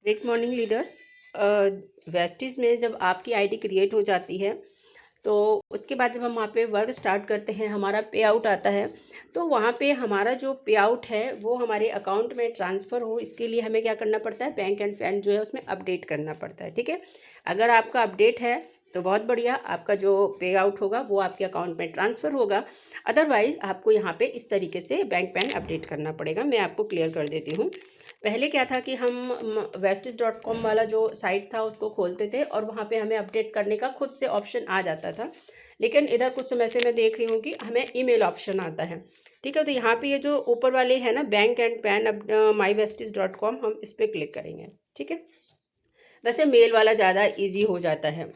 Great morning leaders. Vestige में जब आपकी आईडी क्रिएट हो जाती है तो उसके बाद जब हम वहाँ पे वर्क स्टार्ट करते हैं, हमारा पे आउट आता है। तो वहाँ पे हमारा जो पे आउट है वो हमारे अकाउंट में ट्रांसफ़र हो, इसके लिए हमें क्या करना पड़ता है, बैंक एंड पैन जो है उसमें अपडेट करना पड़ता है। ठीक है, अगर आपका अपडेट है तो बहुत बढ़िया, आपका जो पे आउट होगा वो आपके अकाउंट में ट्रांसफ़र होगा। अदरवाइज़ आपको यहाँ पे इस तरीके से बैंक पैन अपडेट करना पड़ेगा। मैं आपको क्लियर कर देती हूँ। पहले क्या था कि हम vestige.com वाला जो साइट था उसको खोलते थे और वहाँ पे हमें अपडेट करने का खुद से ऑप्शन आ जाता था। लेकिन इधर कुछ समय से मैं देख रही हूँ कि हमें ईमेल ऑप्शन आता है। ठीक है, तो यहाँ पे ये जो ऊपर वाले है ना, बैंक एंड पैन myvestige.com, हम इस पर क्लिक करेंगे। ठीक है, वैसे मेल वाला ज़्यादा इजी हो जाता है,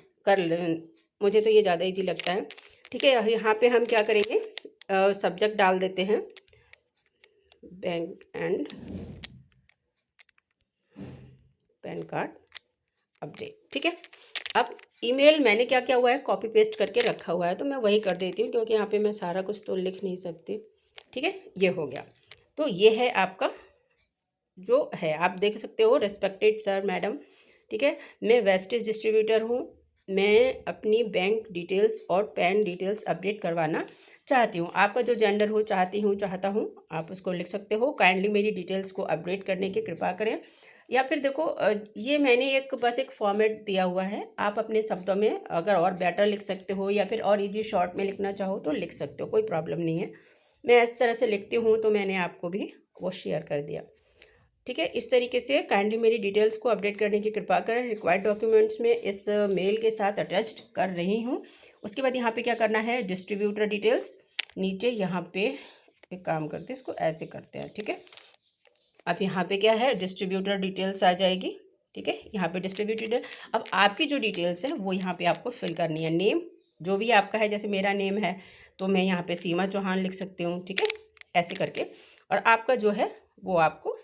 मुझे तो ये ज़्यादा इजी लगता है। ठीक है, यहाँ पे हम क्या करेंगे, सब्जेक्ट डाल देते हैं bank and pan card update. ठीक है, अब ईमेल मैंने क्या किया हुआ है, कॉपी पेस्ट करके रखा हुआ है, तो मैं वही कर देती हूँ क्योंकि यहाँ पे मैं सारा कुछ तो लिख नहीं सकती। ठीक है, ये हो गया। तो ये है आपका जो है, आप देख सकते हो, रेस्पेक्टेड सर मैडम। ठीक है, मैं वेस्टेज डिस्ट्रीब्यूटर हूँ। मैं अपनी बैंक डिटेल्स और पैन डिटेल्स अपडेट करवाना चाहती हूँ। आपका जो जेंडर हो, चाहता हूँ, आप उसको लिख सकते हो। काइंडली मेरी डिटेल्स को अपडेट करने की कृपा करें। या फिर देखो, ये मैंने बस एक फॉर्मेट दिया हुआ है, आप अपने शब्दों में अगर और बेटर लिख सकते हो या फिर और इजी शॉर्ट में लिखना चाहो तो लिख सकते हो, कोई प्रॉब्लम नहीं है। मैं इस तरह से लिखती हूँ तो मैंने आपको भी वो शेयर कर दिया। ठीक है, इस तरीके से काइंडली मेरी डिटेल्स को अपडेट करने की कृपा करें। रिक्वायर्ड डॉक्यूमेंट्स में इस मेल के साथ अटैच्ड कर रही हूँ। उसके बाद यहाँ पे क्या करना है, डिस्ट्रीब्यूटर डिटेल्स नीचे यहाँ पे एक काम करते हैं, इसको ऐसे करते हैं। ठीक है, अब यहाँ पे क्या है, डिस्ट्रीब्यूटर डिटेल्स आ जाएगी। ठीक है, यहाँ पे डिस्ट्रीब्यूटर, अब आपकी जो डिटेल्स है वो यहाँ पे आपको फिल करनी है। नेम जो भी आपका है, जैसे मेरा नेम है तो मैं यहाँ पे सीमा चौहान लिख सकती हूँ। ठीक है, ऐसे करके, और आपका जो है वो आपको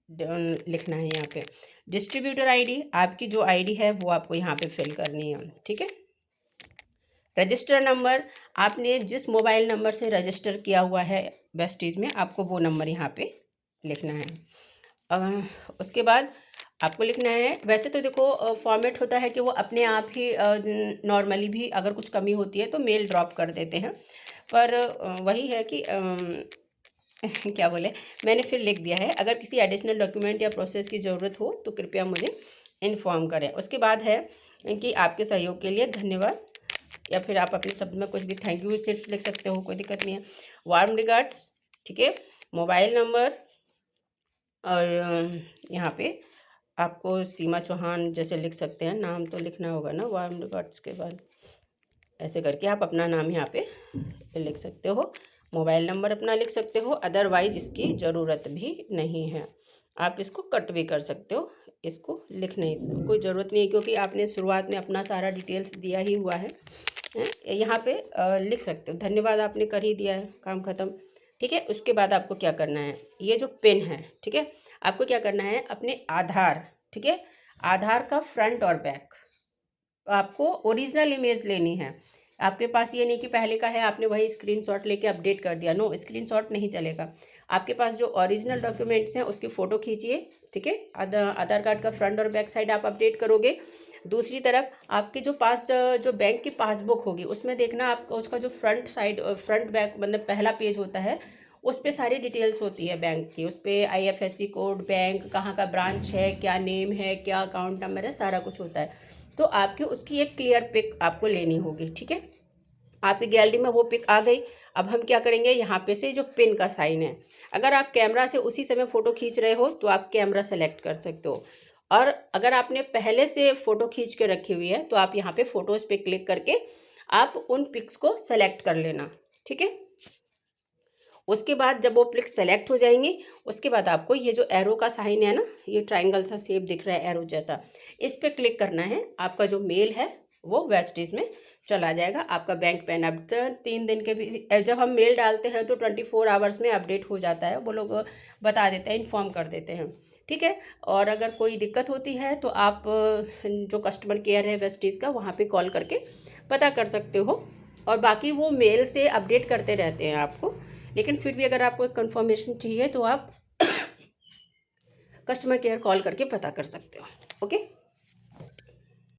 लिखना है यहाँ पे। डिस्ट्रीब्यूटर आईडी, आपकी जो आईडी है वो आपको यहाँ पे फिल करनी है। ठीक है, रजिस्टर नंबर, आपने जिस मोबाइल नंबर से रजिस्टर किया हुआ है वेस्टीज में, आपको वो नंबर यहाँ पे लिखना है। उसके बाद आपको लिखना है, वैसे तो देखो फॉर्मेट होता है कि वो अपने आप ही नॉर्मली भी अगर कुछ कमी होती है तो मेल ड्रॉप कर देते हैं, पर वही है कि क्या बोले, मैंने फिर लिख दिया है। अगर किसी एडिशनल डॉक्यूमेंट या प्रोसेस की ज़रूरत हो तो कृपया मुझे इन्फॉर्म करें। उसके बाद है कि आपके सहयोग के लिए धन्यवाद, या फिर आप अपने शब्द में कुछ भी थैंक यू सिर्फ लिख सकते हो, कोई दिक्कत नहीं है। Warm regards. ठीक है, मोबाइल नंबर, और यहाँ पे आपको सीमा चौहान जैसे लिख सकते हैं, नाम तो लिखना होगा ना वार्म रिगार्ड्स के बाद, ऐसे करके आप अपना नाम यहाँ पे लिख सकते हो। मोबाइल नंबर अपना लिख सकते हो, अदरवाइज़ इसकी ज़रूरत भी नहीं है, आप इसको कट भी कर सकते हो, इसको लिख नहीं, कोई ज़रूरत नहीं है क्योंकि आपने शुरुआत में अपना सारा डिटेल्स दिया ही हुआ है। यहाँ पे लिख सकते हो, धन्यवाद आपने कर ही दिया है, काम ख़त्म। ठीक है, उसके बाद आपको क्या करना है, ये जो पेन है, ठीक है, आपको क्या करना है, अपने आधार, ठीक है, आधार का फ्रंट और बैक आपको ओरिजिनल इमेज लेनी है। आपके पास ये नहीं कि पहले का है आपने वही स्क्रीनशॉट लेके अपडेट कर दिया, नो, स्क्रीनशॉट नहीं चलेगा। आपके पास जो ओरिजिनल डॉक्यूमेंट्स हैं उसकी फ़ोटो खींचिए। ठीक है, आधार कार्ड का फ्रंट और बैक साइड आप अपडेट करोगे। दूसरी तरफ आपके जो पास जो बैंक की पासबुक होगी उसमें देखना, आपका उसका जो फ्रंट साइड, फ्रंट बैक मतलब पहला पेज होता है, उस पर सारी डिटेल्स होती है बैंक की। उस पर IFSC कोड, बैंक कहाँ का ब्रांच है, क्या नेम है, क्या अकाउंट नंबर है, सारा कुछ होता है। तो आपकी उसकी एक क्लियर पिक आपको लेनी होगी। ठीक है, आपकी गैलरी में वो पिक आ गई। अब हम क्या करेंगे, यहाँ पे से जो पिन का साइन है, अगर आप कैमरा से उसी समय फ़ोटो खींच रहे हो तो आप कैमरा सेलेक्ट कर सकते हो, और अगर आपने पहले से फ़ोटो खींच के रखी हुई है तो आप यहाँ पे फ़ोटोज़ पे क्लिक करके आप उन पिक्स को सेलेक्ट कर लेना। ठीक है, उसके बाद जब वो पिक सेलेक्ट हो जाएंगी, उसके बाद आपको ये जो एरो का साइन है ना, ये ट्रायंगल सा शेप दिख रहा है एरो जैसा, इस पर क्लिक करना है। आपका जो मेल है वो वेस्टेज में चला जाएगा। आपका बैंक पैन अब 3 दिन के भी, जब हम मेल डालते हैं तो 24 आवर्स में अपडेट हो जाता है, वो लोग बता देते हैं, इन्फॉर्म कर देते हैं। ठीक है, और अगर कोई दिक्कत होती है तो आप जो कस्टमर केयर है वेस्टेज का, वहाँ पे कॉल करके पता कर सकते हो, और बाकी वो मेल से अपडेट करते रहते हैं आपको। लेकिन फिर भी अगर आपको एक कंफर्मेशन चाहिए तो आप कस्टमर केयर कॉल करके पता कर सकते हो। ओके।